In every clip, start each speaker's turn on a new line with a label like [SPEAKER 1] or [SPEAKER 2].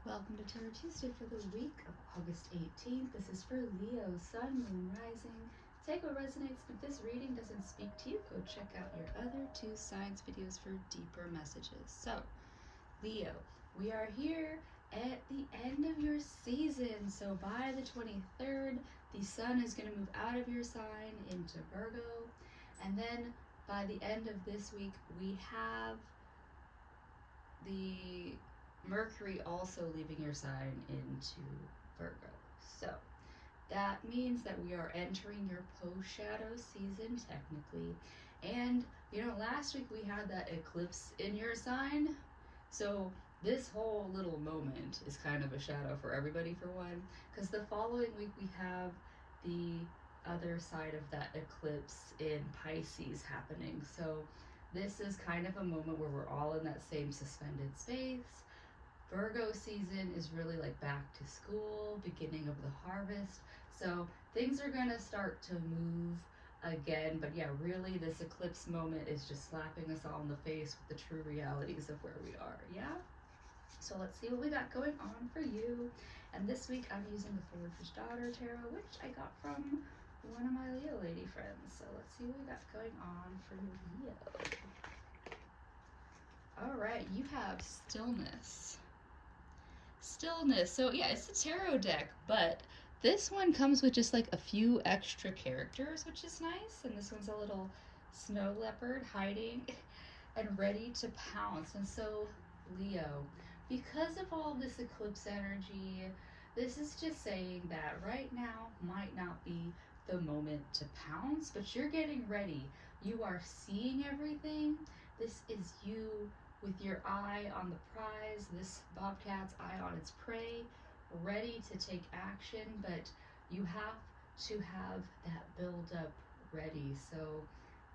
[SPEAKER 1] Welcome to Tarot Tuesday for the week of August 18th. This is for Leo, Sun, Moon, Rising. Take what resonates. If this reading doesn't speak to you, go check out your other two signs videos for deeper messages. So, Leo, we are here at the end of your season. So by the 23rd, the Sun is going to move out of your sign into Virgo. And then by the end of this week, we have the Mercury also leaving your sign into Virgo. So that means that we are entering your post-shadow season technically. And last week we had that eclipse in your sign. So this whole little moment is kind of a shadow for everybody for one, because the following week we have the other side of that eclipse in Pisces happening. So this is kind of a moment where we're all in that same suspended space. Virgo season is really like back to school, beginning of the harvest. So things are going to start to move again. But yeah, really this eclipse moment is just slapping us all in the face with the true realities of where we are. Yeah? So let's see what we got going on for you. And this week I'm using the Forager's Daughter Tarot, which I got from one of my Leo lady friends. So let's see what we got going on for Leo. All right, you have Stillness. Stillness. So yeah, it's a tarot deck, but this one comes with just like a few extra characters, which is nice. And this one's a little snow leopard hiding and ready to pounce. And so Leo, because of all this eclipse energy, this is just saying that right now might not be the moment to pounce, but you're getting ready. You are seeing everything. This is you with your eye on the prize, this bobcat's eye on its prey, ready to take action, but you have to have that build-up ready. So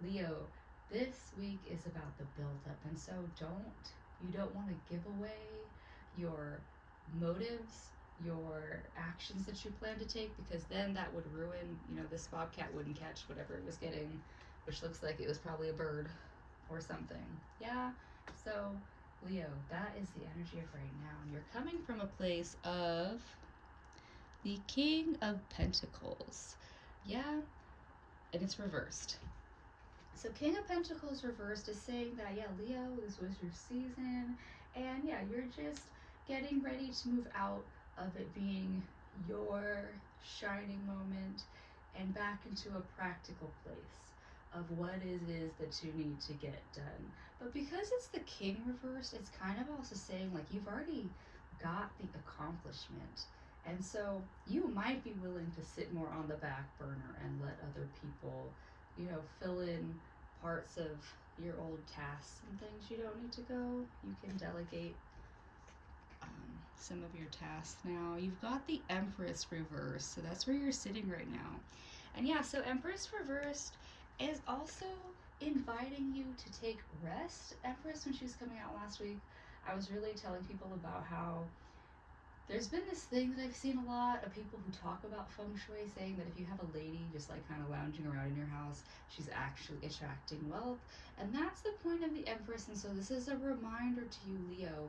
[SPEAKER 1] Leo, this week is about the build-up, and so you don't want to give away your motives, your actions that you plan to take, because then that would ruin, this bobcat wouldn't catch whatever it was getting, which looks like it was probably a bird or something. Yeah? So, Leo, that is the energy of right now. And you're coming from a place of the King of Pentacles. Yeah? And it's reversed. So King of Pentacles reversed is saying that, yeah, Leo, this was your season. And yeah, you're just getting ready to move out of it being your shining moment and back into a practical place of what it is that you need to get done. But because it's the King reversed, it's kind of also saying like you've already got the accomplishment. And so you might be willing to sit more on the back burner and let other people, fill in parts of your old tasks and things you don't need to go. You can delegate some of your tasks now. You've got the Empress reversed, so that's where you're sitting right now. And yeah, so Empress reversed is also inviting you to take rest. Empress, when she was coming out last week, I was really telling people about how there's been this thing that I've seen a lot of people who talk about feng shui saying that if you have a lady just like kind of lounging around in your house, she's actually attracting wealth. And that's the point of the Empress. And so this is a reminder to you, Leo,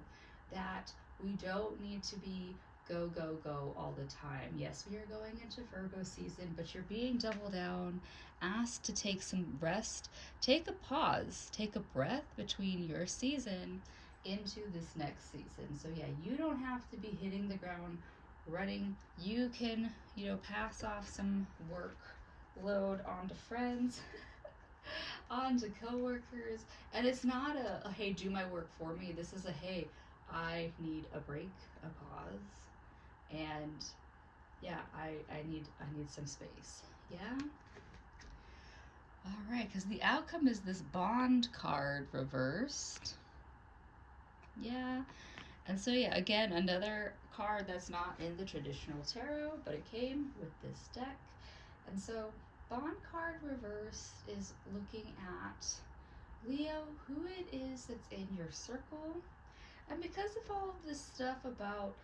[SPEAKER 1] that we don't need to be go, go, go all the time. Yes, we are going into Virgo season, but you're being doubled down, asked to take some rest, take a pause, take a breath between your season into this next season. So yeah, you don't have to be hitting the ground running. You can, pass off some workload onto friends, onto coworkers. And it's not a hey, do my work for me. This is a hey, I need a break, a pause. And yeah, I need some space. Yeah. All right, because the outcome is this Bond card reversed. Yeah. And so yeah, again, another card that's not in the traditional tarot, but it came with this deck. And so Bond card reverse is looking at, Leo, who it is that's in your circle. And because of all of this stuff about,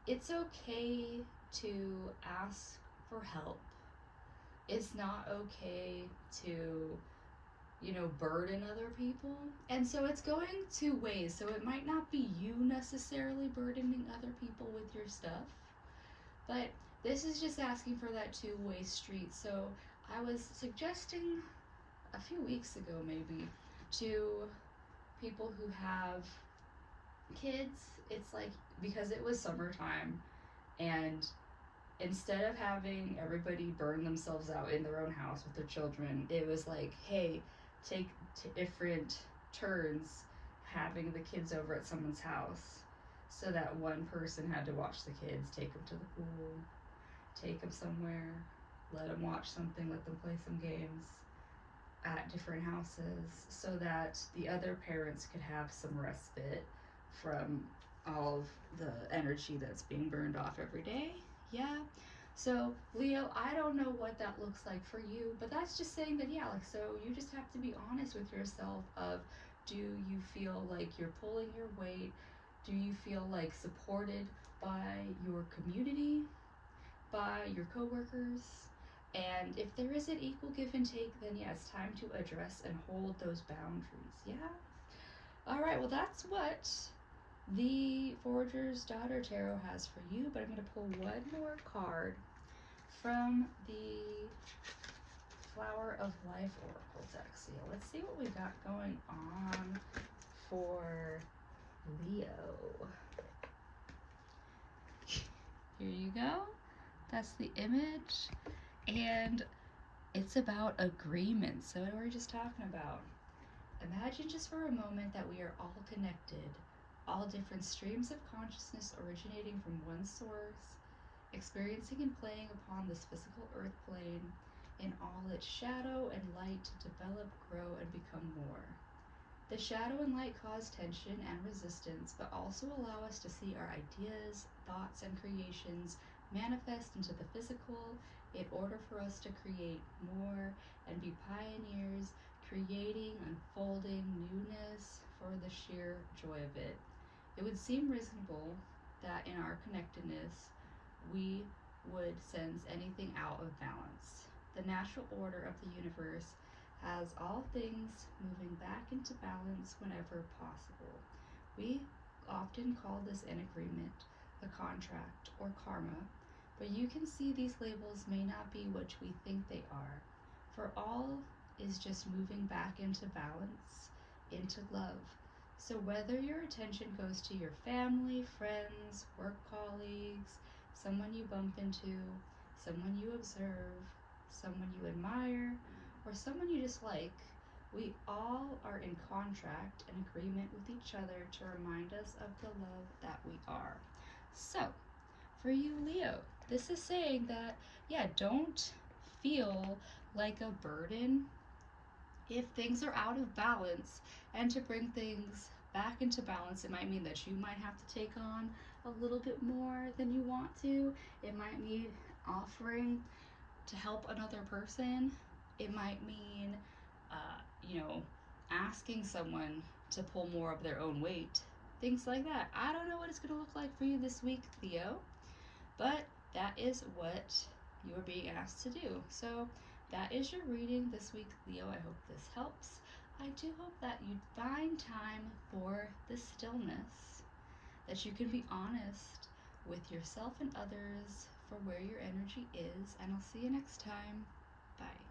[SPEAKER 1] it's okay to ask for help. It's not okay to, burden other people. And so it's going two ways. So it might not be you necessarily burdening other people with your stuff. But this is just asking for that two-way street. So I was suggesting a few weeks ago, maybe, to people who have kids, it's like, because it was summertime, and instead of having everybody burn themselves out in their own house with their children, it was like, hey, take different turns having the kids over at someone's house, so that one person had to watch the kids, take them to the pool, take them somewhere, let them watch something, let them play some games at different houses, so that the other parents could have some respite from all of the energy that's being burned off every day. Yeah. So Leo, I don't know what that looks like for you, but that's just saying that, yeah, like, so you just have to be honest with yourself of, do you feel like you're pulling your weight? Do you feel like supported by your community, by your coworkers? And if there is an equal give and take, then yeah, it's time to address and hold those boundaries. Yeah. All right, well, that's what the Forager's Daughter Tarot has for you, but I'm going to pull one more card from the Flower of Life Oracle deck. So yeah, let's see what we got going on for Leo. Here you go. That's the image. And it's about agreement. So what were we just talking about? Imagine just for a moment that we are all connected, all different streams of consciousness originating from one source, experiencing and playing upon this physical earth plane in all its shadow and light to develop, grow, and become more. The shadow and light cause tension and resistance, but also allow us to see our ideas, thoughts, and creations manifest into the physical in order for us to create more and be pioneers, creating, unfolding newness for the sheer joy of it. It would seem reasonable that in our connectedness, we would sense anything out of balance. The natural order of the universe has all things moving back into balance whenever possible. We often call this an agreement, a contract, or karma, but you can see these labels may not be what we think they are, for all is just moving back into balance, into love. So whether your attention goes to your family, friends, work colleagues, someone you bump into, someone you observe, someone you admire, or someone you dislike, we all are in contract and agreement with each other to remind us of the love that we are. So, for you, Leo, this is saying that, yeah, don't feel like a burden if things are out of balance, and to bring things back into balance, it might mean that you might have to take on a little bit more than you want to. It might mean offering to help another person. It might mean, asking someone to pull more of their own weight. Things like that. I don't know what it's going to look like for you this week, Leo, but that is what you are being asked to do. So that is your reading this week, Leo. I hope this helps. I do hope that you find time for the stillness, that you can be honest with yourself and others for where your energy is, and I'll see you next time. Bye.